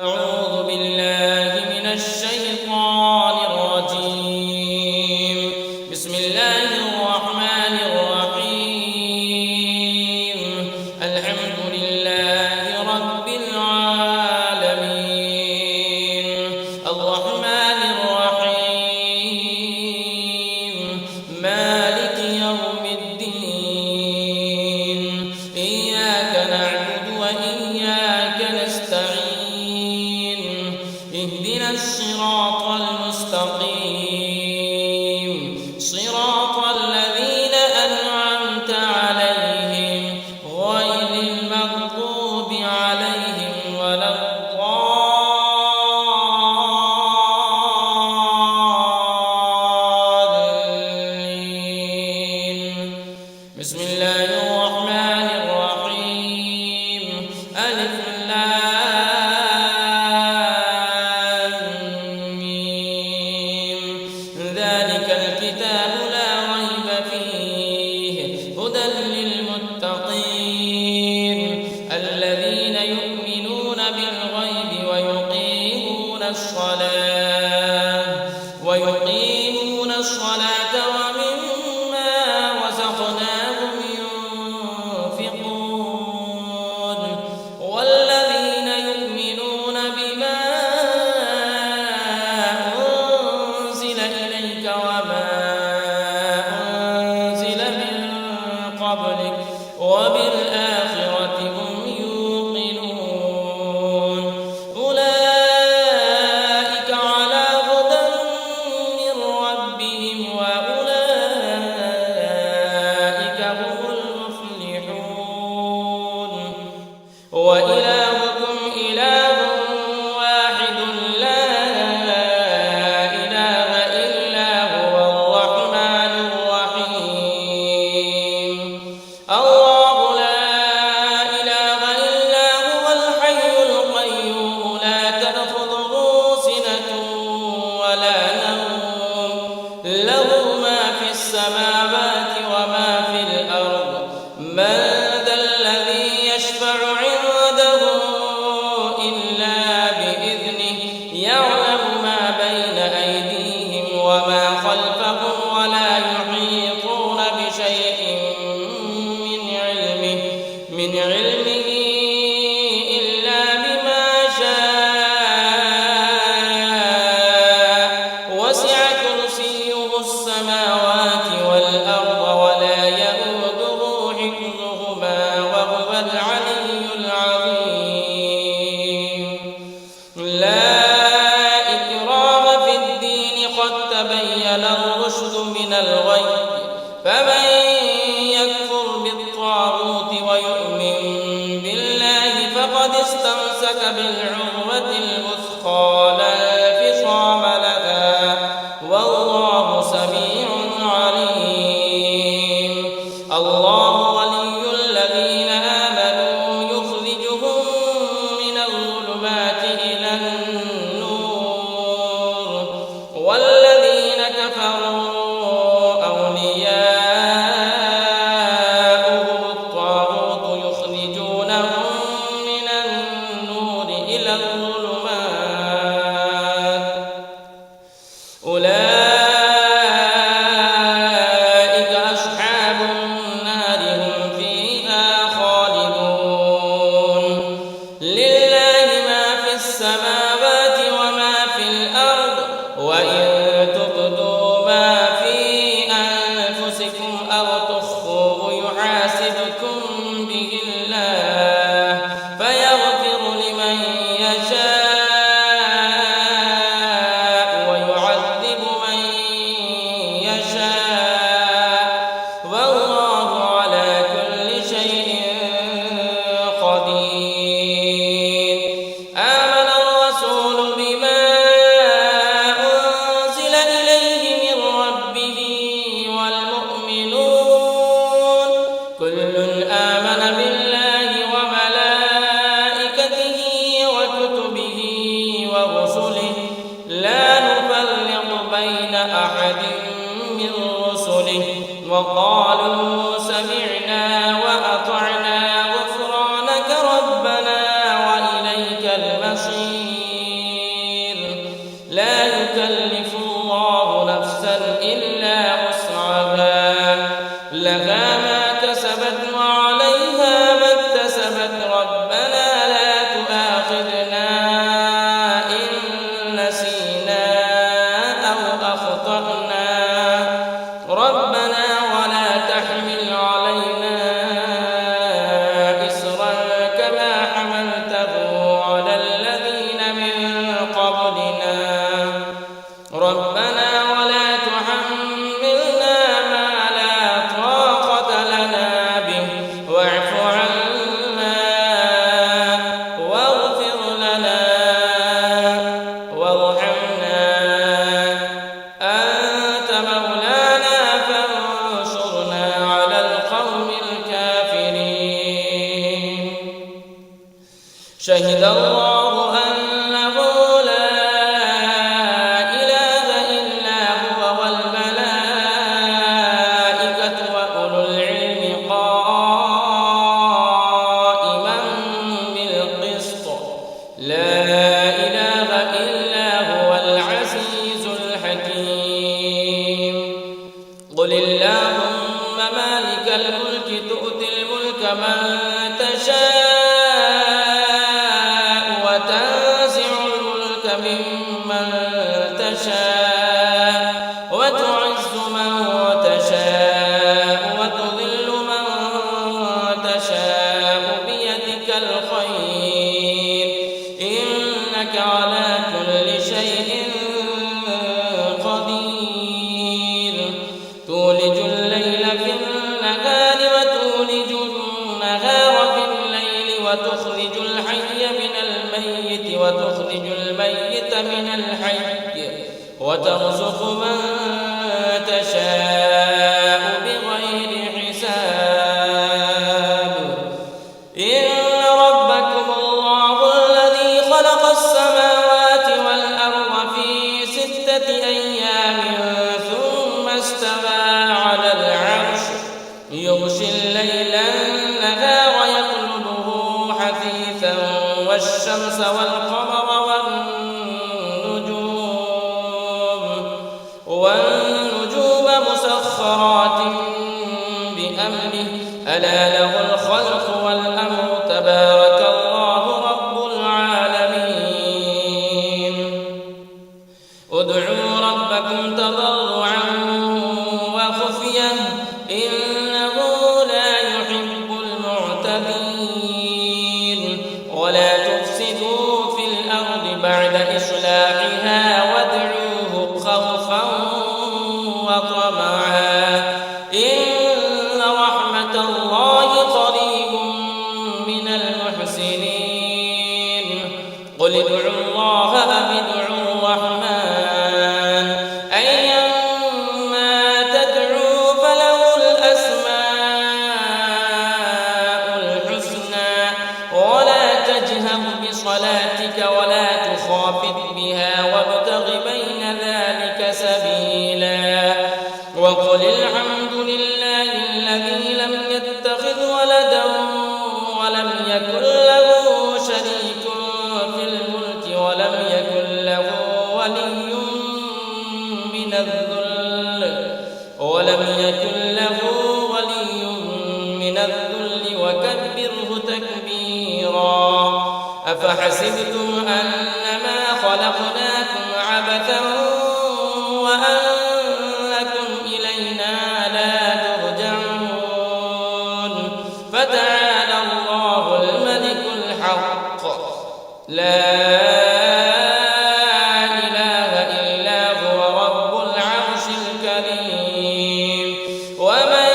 أعوذ بالله من الشيطان الرجيم. بسم الله الرحمن الرحيم. الحمد لله رب العالمين الرحمن الرحيم مالك يوم الدين إياك نعبد وإياك نستعين اهدنا الصراط المستقيم صراط الذين أنعمت عليهم غير المغضوب عليهم ولا الضالين. بسم الله الرحمن الرحيم ألف ذلك الكتاب لا ريب فيه هدى للمتقين الذين يؤمنون بالغيب ويقيمون الصلاة ومما رزقناهم ينفقون والذين يؤمنون بما وما أنزل من قبلك وبالآخرة هم يوقنون أولئك على هدى من ربهم وأولئك هم المفلحون. وإلهكم إله واحد لا الله لا إله إلا هو الحي القيوم لا تأخذه سنة ولا نوم له ما في السماوات وما في الأرض من ذا الذي يشفع عنده إلا بإذنه يعلم ما بين أيديهم وما خلفهم ولا يحيطون بشيء من علمه إلا بما شاء وسع كرسيه السماوات والأرض ولا يئوده حفظهما وهو العلي العظيم. لا إكراه في الدين قد تبين الرشد من الغي فمن يكفر بالطاغوت ويؤمن بالله فقد استمسك بالعروة الوثقى لا انفصام لها والله سميع عليم. الله ولي الذين آمنوا يخرجهم من الظلمات إلى النور والذين كفروا أولياؤهم الطاغوت يخرجونهم من النور إلى الظلمات أولئك أصحاب النار هم فيها خالدون. لله ما في السماوات وما في الأرض وإن تبدوا ما في أنفسكم أو تخفوه يحاسبكم به الله فيغفر لمن يشاء ويعذب من يشاء والله على كل شيء قدير. آمن الرسول بما أنزل إليه من ربه والمؤمنون كل آمن بالله وملائكته وكتبه ورسله لا نفرق بين أحد من رسله وقالوا سمعنا وأطعنا غفرانك ربنا وإليك المصير. بشير لا يكلف الله نفسا إلا وسعها لها ما كسبت وعليها ما اكتسبت ربنا لا تؤاخذنا إن نسينا أو أخطأنا ربنا ولا تحمل علينا إصرا كما حملته على الذين من قبلنا ربنا ولا تحملنا ما لا طاقة لنا به واعف عنا واغفر لنا وارحمنا أنت مولانا فانصرنا على القوم الكافرين شهد الله أنه لا إله إلا هو والملائكة وأولو العلم قائما بالقسط لا إله إلا هو العزيز الحكيم قل اللهم مالك الملك تؤتي الملك من تشاء وتنزع الملك ممن تشاء وتعز من تشاء وتذل من تشاء بيدك الخير إنك على كل شيء قدير تولج الليل في النهار وتولج النهار في الليل وتخرج الحي من الميت وتخرج الميت من الحي وترزق من تشاء بغير حساب إن ربكم الله الذي خلق السماوات والأرض في 6 أيام ثم استوى على العرش يغشي الليل النهار يطلبه حثيثا والشمس والقمر والنجوم مسخرات بأمره ألا له الخلق والأمر تبارك الله رب العالمين ادعوا ربكم تضرعا وخفية إنه لا يحب المعتدين ولا تفسدوا في الأرض بعد إصلاحها وادعوه خوفا وطمعا إن رحمة الله قريب من المحسنين قل ادعوا الله أم ادعوا الرحمن أيما تدعوا فله الأسماء الحسنى ولا تجهر بصلاتك ولا تخافت بها وابتغ بين ذلك سبيلا وقل الحمد لله الذي لم يتخذ ولدا ولم يكن له شريك في الملك ولم يكن له ولي من الذل وكبره تكبيرا أفحسبتم أنما خلقناكم عبثا وأنكم إلينا لا ترجعون فتعالى الله الملك الحق لا إله إلا هو رب العرش الكريم ومن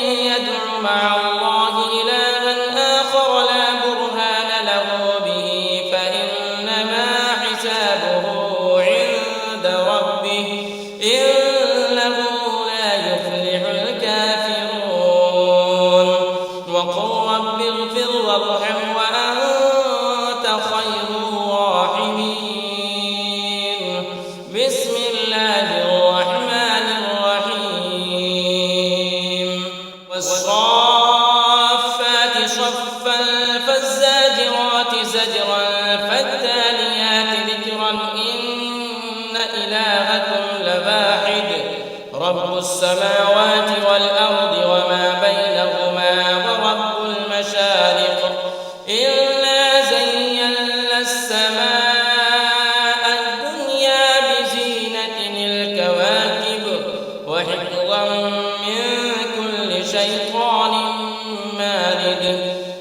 يدع مع الله إلها آخر لا برهان له به فإنما حسابه عند ربه إنه لا يفلح الكافرون وقل رب اغفر وارحم وأنت خير الراحمين السماوات والأرض وما بينهما ورب المشارق إنا زينا السماء الدنيا بزينة الكواكب وحفظا من كل شيطان مارد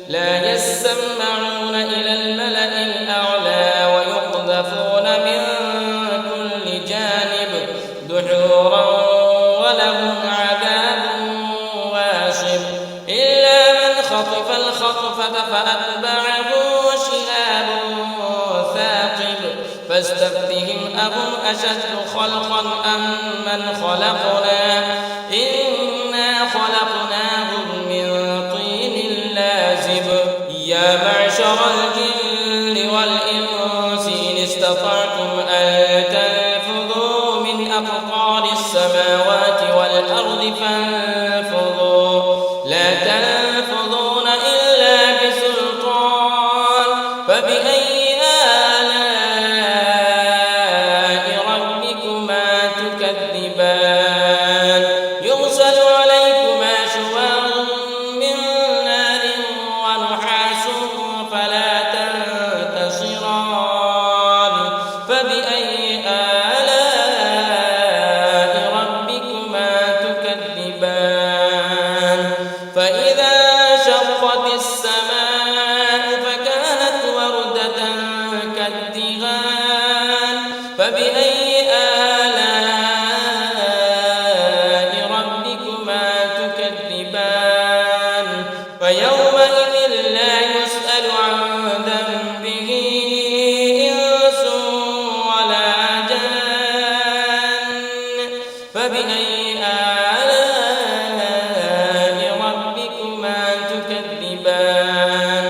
لا يسمعون إلى الملأ الأعلى ويقذفون من كل جانب دحورا ولهم عذاب واصب إلا من خطف الخطفة فأتبعه شهاب ثاقب فاستفتهم أهم أشد خلقا أم من خلقنا إنا خلقناهم من طين لازب يا معشر الجن والإنس إن استطعتم أن تنفذوا من أقطار السماوات والأرض فانفذوا لا تنفذون إلا بسلطان فبأي آلاء ربكما تكذبان يرسل عليكما شواظ من نار ونحاس فلا تنتصران فبأي آلاء ربكما تكذبان فإذا شقت السماء فكانت وردة كالدهان فبأي آلاء ربكما تكذبان فيومئذ لا يسأل عن ذنبه إنس ولا جان فبأي آلاء ربكما تكذبان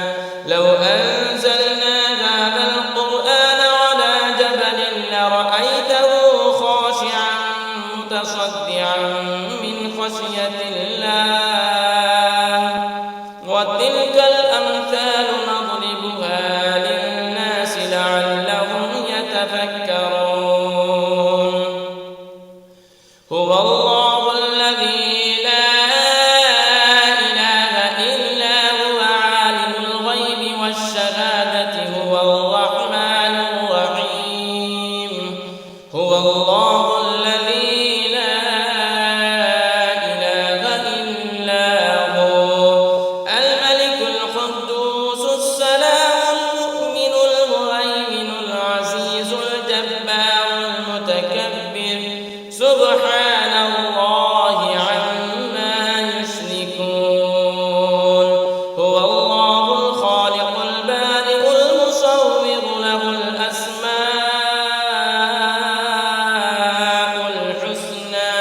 لو أنزلنا هذا القرآن على جبل لرأيته خاشعا متصدعا من خشية الله وتلك الأمثال نضربها للناس لعلهم يتفكرون هو الله الذي لا إله إلا هو عالم الغيب والشهادة هو الرحمن الرحيم هو الله الذي لا إله إلا هو الملك القدوس السلام المؤمن المهيمن العزيز الجبار المتكبر سبحان الله عما يشركون هو الله الخالق البارئ المصور له الأسماء الحسنى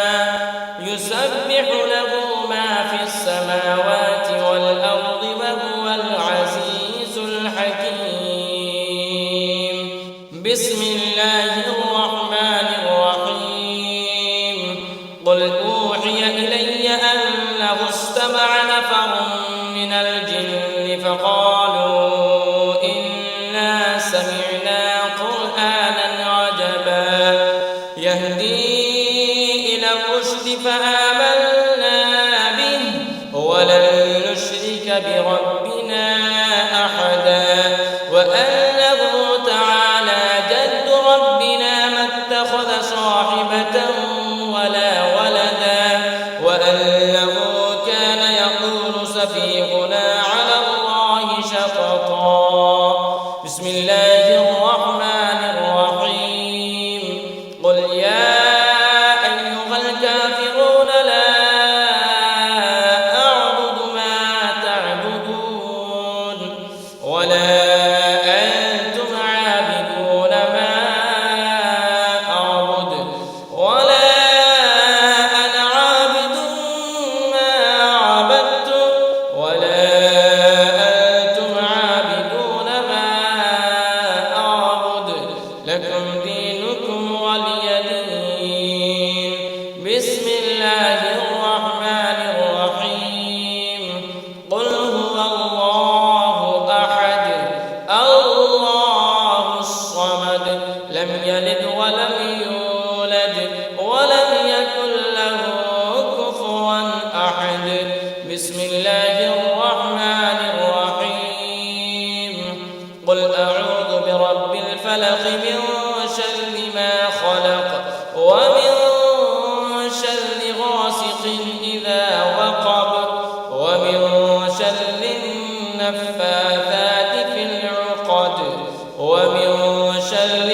يسبح له ما في السماوات والأرض وهو العزيز الحكيم بسم الله الرحمن الرحيم قل أوحي إلي أنه استمع نفر من الجن فقالوا إنا سمعنا قرآنا عجبا يهدي إلى الرشد فآمنا به ولن نشرك بربنا أحدا وأنه تعالى جد ربنا ما اتخذ صاحبة ولا ولدا وأنه كان يقول سفيهنا على الله شططا بسم الله الرحمن الرحيم قل يا أيها الكافرون لا أعبد ما تعبدون ولا أنتم عابدون ما أعبد ولا أنا عابد ما عبدتم ولا أنتم عابدون ما أعبد لكم دينكم ولي دين بسم الله الرحمن الرحيم قل هو الله أحد الله الصمد لم يلد ولم يولد ولم يكن له ورب الفلق من شر ما خلق ومن شر غاسق إذا وقب ومن شر النفاثات في العقد ومن شر